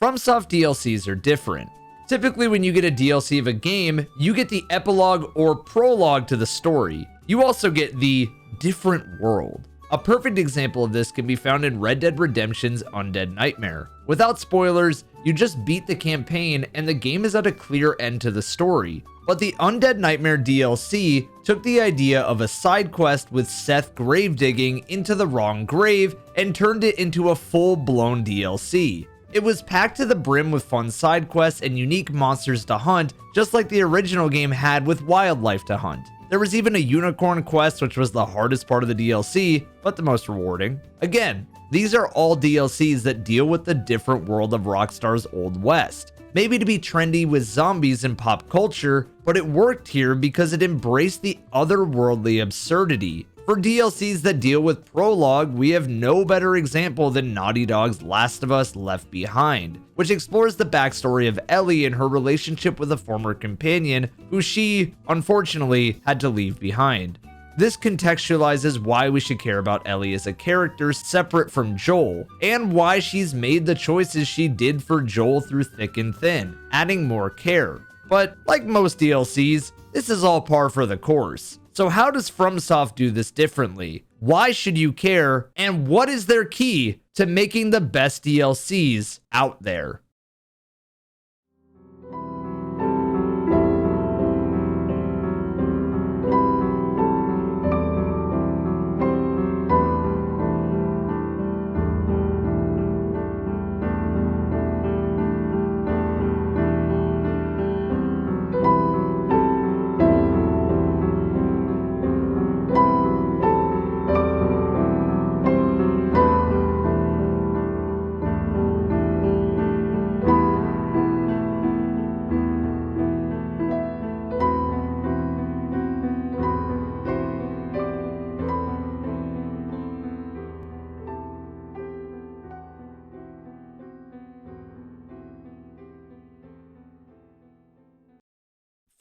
FromSoft DLCs are different. Typically, when you get a DLC of a game, you get the epilogue or prologue to the story. You also get the different world. A perfect example of this can be found in Red Dead Redemption's Undead Nightmare. Without spoilers, you just beat the campaign and the game is at a clear end to the story. But the Undead Nightmare DLC took the idea of a side quest with Seth grave digging into the wrong grave and turned it into a full-blown DLC. It was packed to the brim with fun side quests and unique monsters to hunt, just like the original game had with wildlife to hunt. There was even a unicorn quest, which was the hardest part of the DLC, but the most rewarding. Again, these are all DLCs that deal with the different world of Rockstar's Old West. Maybe to be trendy with zombies in pop culture, but it worked here because it embraced the otherworldly absurdity. For DLCs that deal with prologue, we have no better example than Naughty Dog's Last of Us Left Behind, which explores the backstory of Ellie and her relationship with a former companion who she, unfortunately, had to leave behind. This contextualizes why we should care about Ellie as a character separate from Joel, and why she's made the choices she did for Joel through thick and thin, adding more care. But like most DLCs, this is all par for the course. So how does FromSoft do this differently? Why should you care? And what is their key to making the best DLCs out there?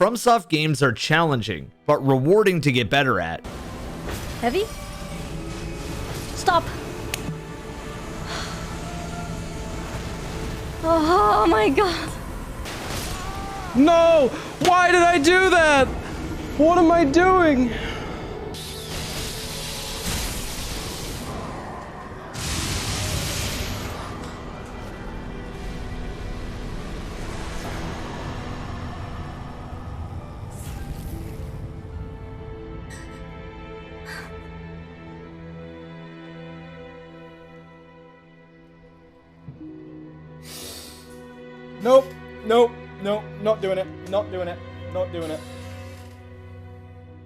FromSoft games are challenging, but rewarding to get better at. Heavy? Stop! Oh my god! No! Why did I do that? What am I doing? Nope, nope, nope, not doing it, not doing it, not doing it.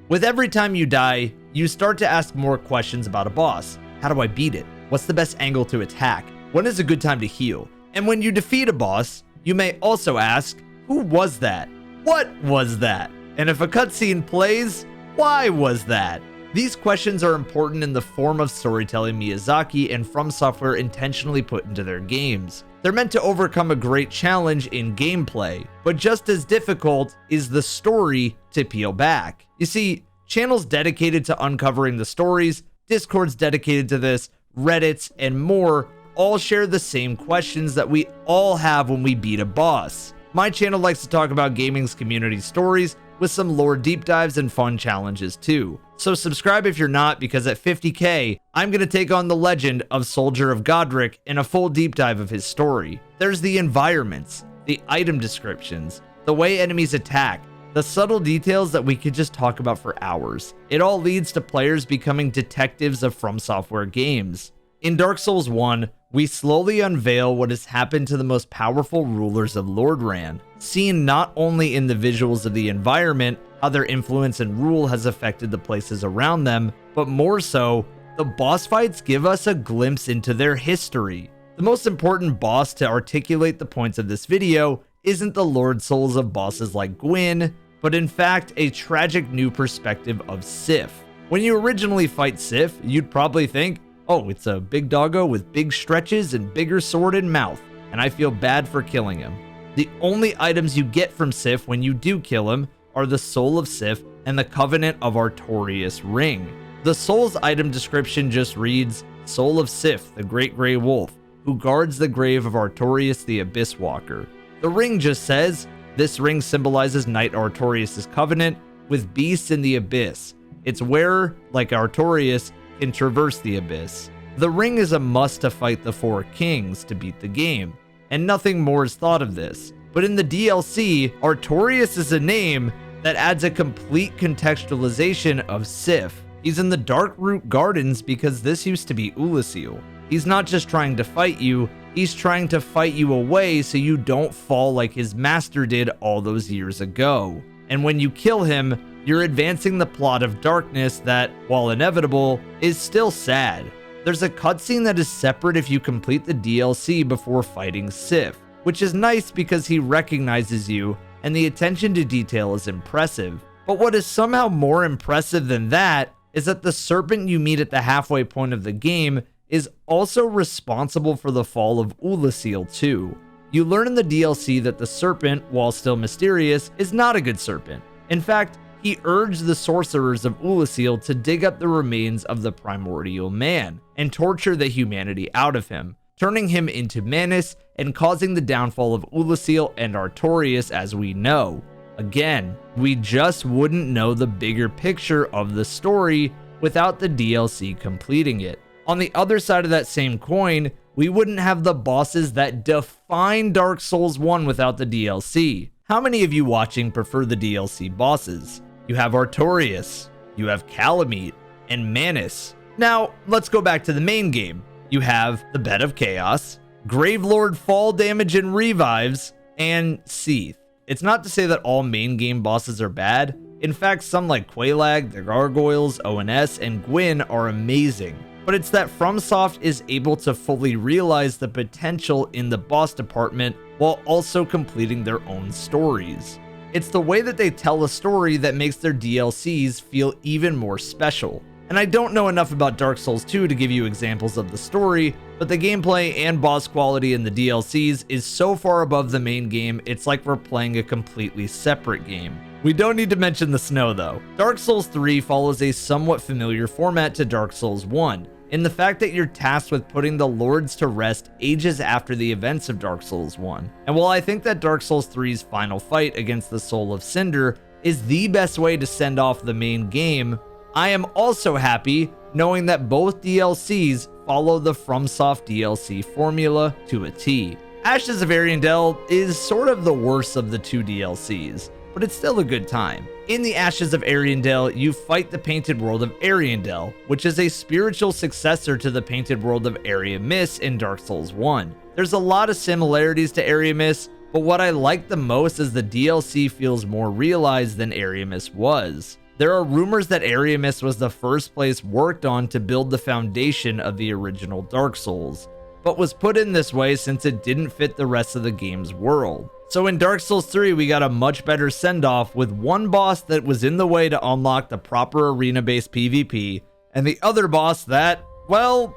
With every time you die, you start to ask more questions about a boss. How do I beat it? What's the best angle to attack? When is a good time to heal? And when you defeat a boss, you may also ask, who was that? What was that? And if a cutscene plays, why was that? These questions are important in the form of storytelling Miyazaki and FromSoftware intentionally put into their games. They're meant to overcome a great challenge in gameplay, but just as difficult is the story to peel back. You see, channels dedicated to uncovering the stories, Discords dedicated to this, Reddits, and more all share the same questions that we all have when we beat a boss. My channel likes to talk about gaming's community stories with some lore deep dives and fun challenges too. So subscribe if you're not, because at 50k, I'm going to take on the legend of Soldier of Godric in a full deep dive of his story. There's the environments, the item descriptions, the way enemies attack, the subtle details that we could just talk about for hours. It all leads to players becoming detectives of FromSoftware games. In Dark Souls 1, we slowly unveil what has happened to the most powerful rulers of Lordran, seen not only in the visuals of the environment, how their influence and rule has affected the places around them, but more so, the boss fights give us a glimpse into their history. The most important boss to articulate the points of this video isn't the Lord Souls of bosses like Gwyn, but in fact a tragic new perspective of Sif. When you originally fight Sif, you'd probably think, oh, it's a big doggo with big stretches and bigger sword and mouth, and I feel bad for killing him. The only items you get from Sif when you do kill him are the Soul of Sif and the Covenant of Artorias ring. The Soul's item description just reads, Soul of Sif, the Great Grey Wolf, who who guards the grave of Artorias the Abyss Walker. The ring just says, this ring symbolizes Knight Artorias' covenant with beasts in the abyss. Its wearer, like Artorias, can traverse the abyss. The ring is a must to fight the 4 kings to beat the game, and nothing more is thought of this. But in the DLC, Artorias is a name that adds a complete contextualization of Sif. He's in the Darkroot Gardens because this used to be Ulasil. He's not just trying to fight you, he's trying to fight you away so you don't fall like his master did all those years ago. And when you kill him, you're advancing the plot of darkness that, while inevitable, is still sad. There's a cutscene that is separate if you complete the DLC before fighting Sif, which is nice because he recognizes you and the attention to detail is impressive. But what is somehow more impressive than that is that the serpent you meet at the halfway point of the game is also responsible for the fall of Ulasil too. You learn in the DLC that the serpent, while still mysterious, is not a good serpent. In fact, he urged the sorcerers of Ulasil to dig up the remains of the primordial man and torture the humanity out of him, turning him into Manus and causing the downfall of Ulasil and Artorias as we know. Again, we just wouldn't know the bigger picture of the story without the DLC completing it. On the other side of that same coin, we wouldn't have the bosses that define Dark Souls 1 without the DLC. How many of you watching prefer the DLC bosses? You have Artorias, you have Kalameet, and Manus. Now, let's go back to the main game. You have the Bed of Chaos, Gravelord fall damage and revives, and Seath. It's not to say that all main game bosses are bad. In fact, some like Quelaag, the Gargoyles, ONS, and Gwyn are amazing. But it's that FromSoft is able to fully realize the potential in the boss department while also completing their own stories. It's the way that they tell a story that makes their DLCs feel even more special. And I don't know enough about Dark Souls 2 to give you examples of the story, but the gameplay and boss quality in the DLCs is so far above the main game, it's like we're playing a completely separate game. We don't need to mention the snow though. Dark Souls 3 follows a somewhat familiar format to Dark Souls 1, in the fact that you're tasked with putting the lords to rest ages after the events of Dark Souls 1. And while I think that Dark Souls 3's final fight against the Soul of Cinder is the best way to send off the main game, I am also happy knowing that both DLCs follow the FromSoft DLC formula to a T. Ashes of Ariandel is sort of the worst of the 2 DLCs, but it's still a good time. In the Ashes of Ariandel, you fight the Painted World of Ariandel, which is a spiritual successor to the Painted World of Ariamis in Dark Souls 1. There's a lot of similarities to Ariamis, but what I like the most is the DLC feels more realized than Ariamis was. There are rumors that Ariamis was the first place worked on to build the foundation of the original Dark Souls, but was put in this way since it didn't fit the rest of the game's world. So in Dark Souls 3, we got a much better send-off with one boss that was in the way to unlock the proper arena-based PvP, and the other boss that, well...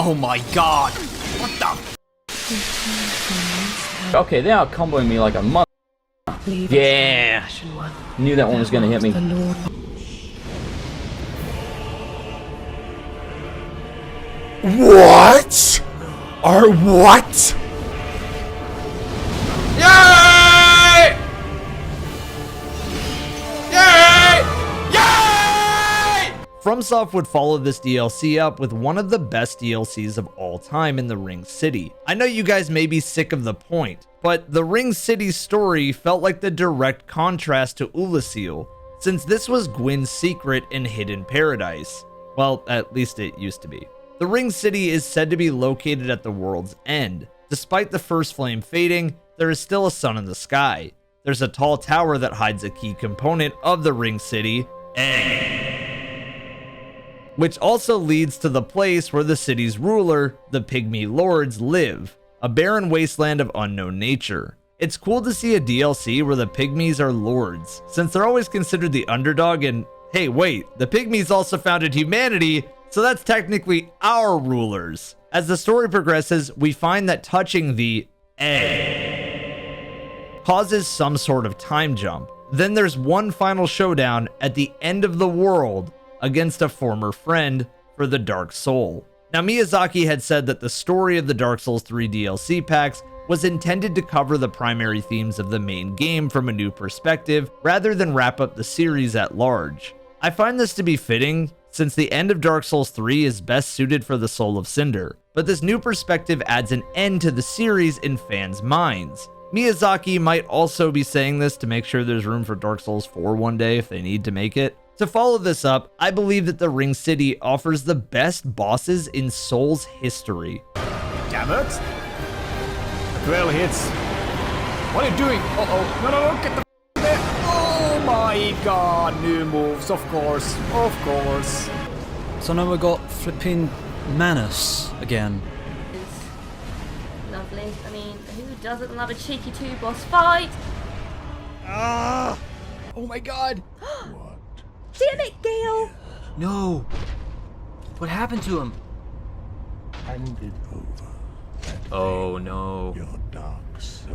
Oh my god! What the? Okay, they are comboing me like a month. Yeah! Knew that one was gonna hit me. What? Or what? Yay! Yay! Yay! FromSoft would follow this DLC up with one of the best DLCs of all time in the Ring City. I know you guys may be sick of the point, but the Ring City story felt like the direct contrast to Ulasil, since this was Gwyn's secret and hidden paradise. Well, at least it used to be. The Ring City is said to be located at the world's end. Despite the first flame fading, there is still a sun in the sky. There's a tall tower that hides a key component of the Ring City, which also leads to the place where the city's ruler, the Pygmy Lords, live, a barren wasteland of unknown nature. It's cool to see a DLC where the Pygmies are lords, since they're always considered the underdog and, hey wait, the Pygmies also founded humanity, so that's technically our rulers. As the story progresses, we find that touching the causes some sort of time jump. Then there's one final showdown at the end of the world against a former friend for the Dark Soul. Now, Miyazaki had said that the story of the Dark Souls 3 DLC packs was intended to cover the primary themes of the main game from a new perspective, rather than wrap up the series at large. I find this to be fitting, since the end of Dark Souls 3 is best suited for the Soul of Cinder, but this new perspective adds an end to the series in fans' minds. Miyazaki might also be saying this to make sure there's room for Dark Souls 4 one day if they need to make it. To follow this up, I believe that the Ring City offers the best bosses in Souls history. Damn it! Well hits. What are you doing? Uh-oh. No, get the there. Oh my god, new moves, of course. Of course. So now we got flipping Manus again. It's lovely. I mean, who doesn't love a cheeky two-boss fight? Ah! Oh my god! Damn it, Gael! No. What happened to him? Handed over. Oh no. Your dark soul.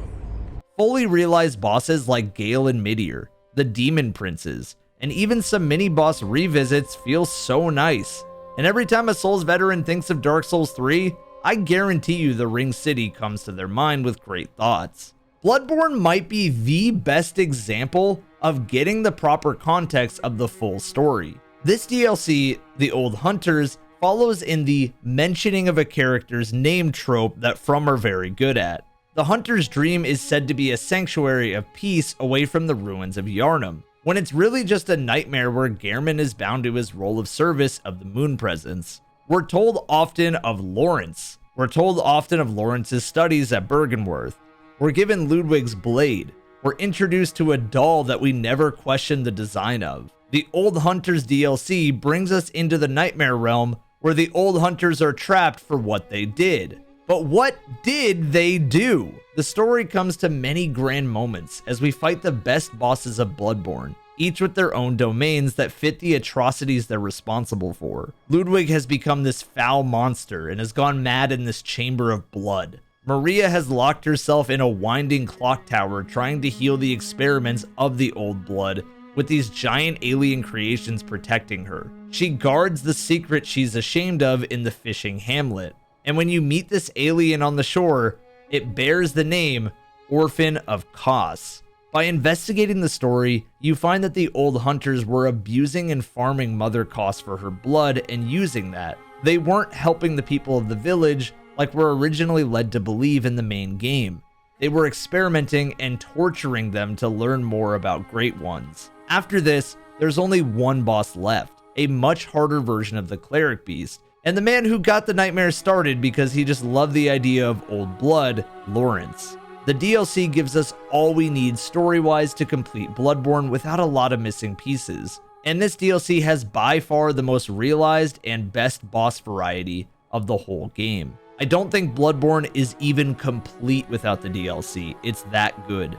Fully realized bosses like Gael and Midir, the Demon Princes, and even some mini-boss revisits feel so nice. And every time a Souls veteran thinks of Dark Souls 3, I guarantee you the Ring City comes to their mind with great thoughts. Bloodborne might be the best example of getting the proper context of the full story. This DLC, The Old Hunters, follows in the mentioning of a character's name trope that From are very good at. The Hunter's dream is said to be a sanctuary of peace away from the ruins of Yharnam, when it's really just a nightmare where Gehrman is bound to his role of service of the Moon Presence. We're told often of Laurence. We're told often of Laurence's studies at Bergenworth. We're given Ludwig's blade. We're introduced to a doll that we never questioned the design of. The Old Hunters DLC brings us into the nightmare realm where the Old Hunters are trapped for what they did. But what did they do? The story comes to many grand moments as we fight the best bosses of Bloodborne, each with their own domains that fit the atrocities they're responsible for. Ludwig has become this foul monster and has gone mad in this chamber of blood. Maria has locked herself in a winding clock tower trying to heal the experiments of the old blood, with these giant alien creations protecting her. She guards the secret she's ashamed of in the fishing hamlet. And when you meet this alien on the shore, it bears the name Orphan of Kos. By investigating the story, you find that the old hunters were abusing and farming Mother Kos for her blood and using that. They weren't helping the people of the village like we're originally led to believe in the main game. They were experimenting and torturing them to learn more about Great Ones. After this, there's only one boss left, a much harder version of the Cleric Beast, and the man who got the nightmare started because he just loved the idea of old blood, Laurence. The DLC gives us all we need story-wise to complete Bloodborne without a lot of missing pieces, and this DLC has by far the most realized and best boss variety of the whole game. I don't think Bloodborne is even complete without the DLC, it's that good.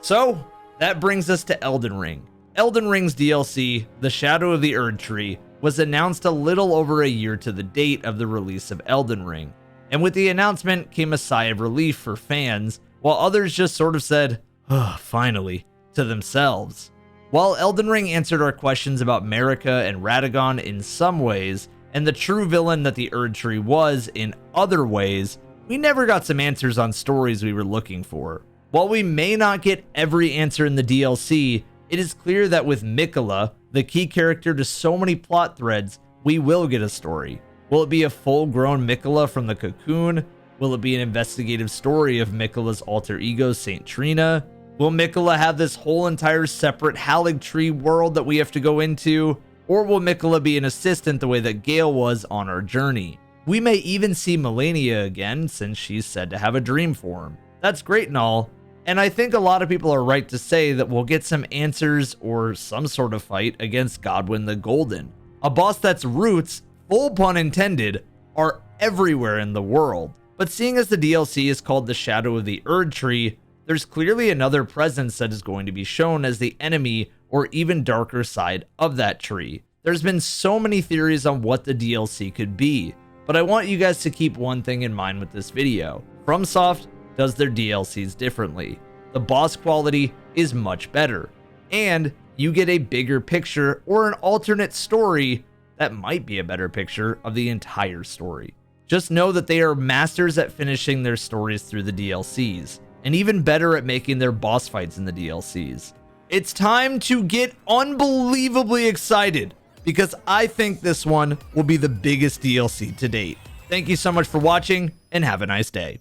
So, that brings us to Elden Ring. Elden Ring's DLC, The Shadow of the Erdtree, was announced a little over a year to the date of the release of Elden Ring, and with the announcement came a sigh of relief for fans, while others just sort of said, "Oh, finally," to themselves. While Elden Ring answered our questions about Marika and Radagon in some ways, and the true villain that the Erdtree was in other ways, we never got some answers on stories we were looking for. While we may not get every answer in the DLC, it is clear that with Miquella, the key character to so many plot threads, we will get a story. Will it be a full-grown Miquella from the cocoon? Will it be an investigative story of Miquella's alter ego, Saint Trina? Will Miquella have this whole entire separate Haligtree world that we have to go into? Or will Miquella be an assistant the way that Gael was on our journey? We may even see Melania again, since she's said to have a dream form. That's great and all, and I think a lot of people are right to say that we'll get some answers or some sort of fight against Godwyn the Golden, a boss that's roots, full pun intended, are everywhere in the world. But seeing as the DLC is called The Shadow of the Erdtree, there's clearly another presence that is going to be shown as the enemy or even darker side of that tree. There's been so many theories on what the DLC could be, but I want you guys to keep one thing in mind with this video. Fromsoft does their DLCs differently. The boss quality is much better, and you get a bigger picture or an alternate story that might be a better picture of the entire story. Just know that they are masters at finishing their stories through the DLCs, and even better at making their boss fights in the DLCs. It's time to get unbelievably excited, because I think this one will be the biggest DLC to date. Thank you so much for watching, and have a nice day.